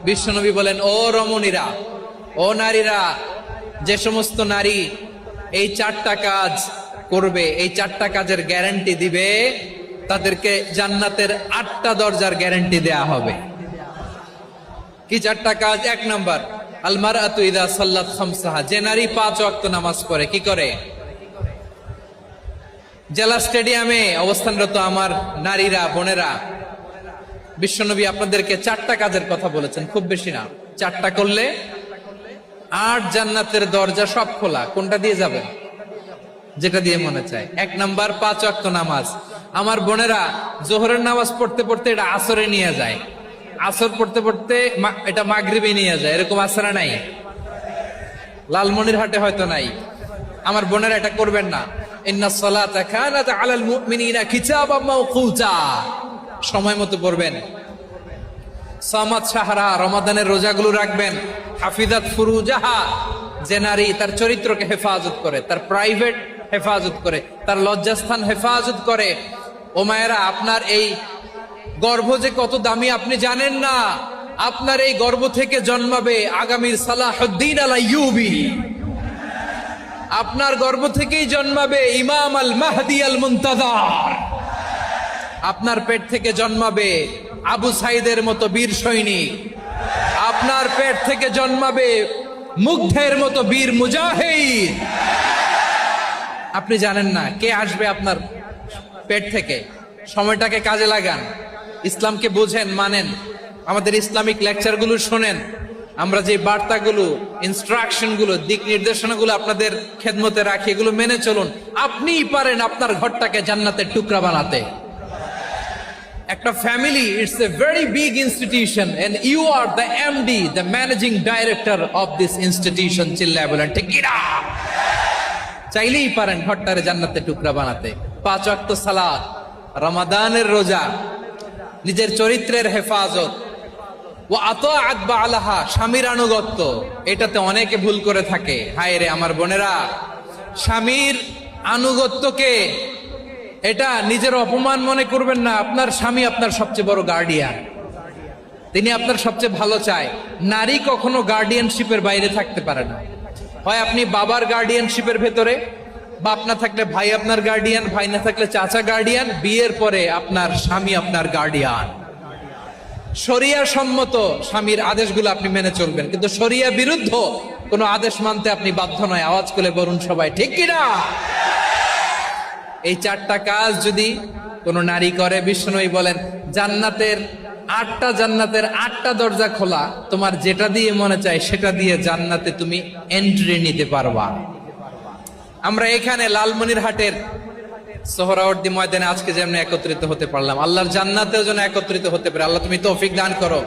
বিশ্বনবী বলেন, ও রমণীরা, ও নারীরা, যে সমস্ত নারী এই 4টা কাজ করবে, এই 4টা কাজের গ্যারান্টি দিবে, তাদেরকে জান্নাতের 8টা দরজার গ্যারান্টি দেয়া হবে। কি 4টা কাজ? 1 নাম্বার, আল মারআতু ইযা সাল্লাত খামসাহা, যে নারী 5 ওয়াক্ত নামাজ পড়ে। কি করে? জেলা স্টেডিয়ামে অবস্থানরত আমার নারীরা, বোনেরা, বিশ্বনবী আপনাদেরকে 4টা কাজের কথা বলেছেন, খুব বেশি না। 4টা করলে 8 জান্নাতের দরজা সব খোলা। কোনটা দিয়ে যাবেন? যেটা দিয়ে মনে চায়। 1 নাম্বার 5 ওয়াক্ত নামাজ। আমার বোনেরা জোহরের নামাজ পড়তে পড়তে এটা আসরে নিয়ে যায়, আসর পড়তে পড়তে এটা মাগরিবে নিয়ে যায়। এরকম আসরা নাই? লালমনিরহাটে হয়তো নাই। আমার বোনেরা এটা করবেন না। ইন্নাস সালাতা কানাত আলাল মুমিনিনা কিতাবাম মাওকুতা, সময় মতো পড়বেন। সামাত শাহরা, রমাদানের রোজাগুলো রাখবেন। হাফিজাত ফুরুজাহা, যে নারী তার চরিত্রকে হেফাজত করে, তার প্রাইভেট হেফাজত করে, তার লজ্জাস্থান হেফাজত করে। ও মায়েরা, আপনার এই গর্ভ যে কত দামি আপনি জানেন না। আপনার এই গর্ভ থেকে জন্মাবে আগামীর সালাহুদ্দিন আল আইয়ুবী। আপনার গর্ভ থেকেই জন্মাবে ইমাম আল মাহদি আল মুনতাজার। আপনার পেট থেকে জন্মাবে আবু সাইদের মতো বীর সৈনিক। আপনার পেট থেকে জন্মাবে মুগ্ধের মতো বীর মুজাহিদ। আপনি জানেন না কে আসবে আপনার পেট থেকে। সময়টাকে কাজে লাগান, ইসলামকে বোঝেন, মানেন, আমাদের ইসলামিক লেকচারগুলো শোনেন। আমরা যে বার্তাগুলো, ইনস্ট্রাকশনগুলো, দিক নির্দেশনাগুলো আপনাদের খেদমতে রাখি, এগুলো মেনে চলুন। আপনিই পারেন আপনার ঘরটাকে জান্নাতের টুকরা বানাতে। একটা family, it's a very big institution and you are the MD, the managing director of this institution. চিল্লায় বলেন ঠিক কিনা? চাইলেই পারেন ঘরটারে জান্নাতের টুকরা বানাতে। 5 ওয়াক্ত সালাত, রমাদানের রোজা, নিজের চরিত্রের হেফাজত, ও আতাআত বালাহা, স্বামীর আনুগত্য। এটাতে অনেকে ভুল করে থাকে। হায় রে আমার বোনেরা, স্বামীর আনুগত্যকে এটা নিজের অপমান মনে করবেন না। আপনার স্বামী আপনার সবচেয়ে বড় গার্ডিয়ান, তিনি আপনার সবচেয়ে ভালো চায়। নারী কখনো গার্ডিয়ানশিপের বাইরে থাকতে পারে না। হয় আপনি বাবার গার্ডিয়ানশিপের ভেতরে, বাপ না থাকলে ভাই আপনার গার্ডিয়ান, ভাই না থাকলে চাচা গার্ডিয়ান, বিয়ের পরে আপনার স্বামী আপনার গার্ডিয়ান। শরিয়া সম্মত স্বামীর আদেশগুলো আপনি মেনে চলবেন, কিন্তু শরিয়া বিরুদ্ধ কোনো আদেশ মানতে আপনি বাধ্য নয়। আওয়াজ করে বলুন সবাই ঠিক কিনা? এই 4টা কাজ যদি কোনো নারী করে, বিশ্বনবী বলেন জান্নাতের 8টা দরজা খোলা। তোমার যেটা দিয়ে মনে চায় সেটা দিয়ে জান্নাতে তুমি এন্ট্রি নিতে পারবা। আমরা এখানে লালমনিরহাটের সোহরাওয়ার্দী ময়দানে আজকে যেমন একত্রিত হতে পারলাম, আল্লাহর জান্নাতেও যেন একত্রিত হতে পারে। আল্লাহ তুমি তৌফিক দান করো।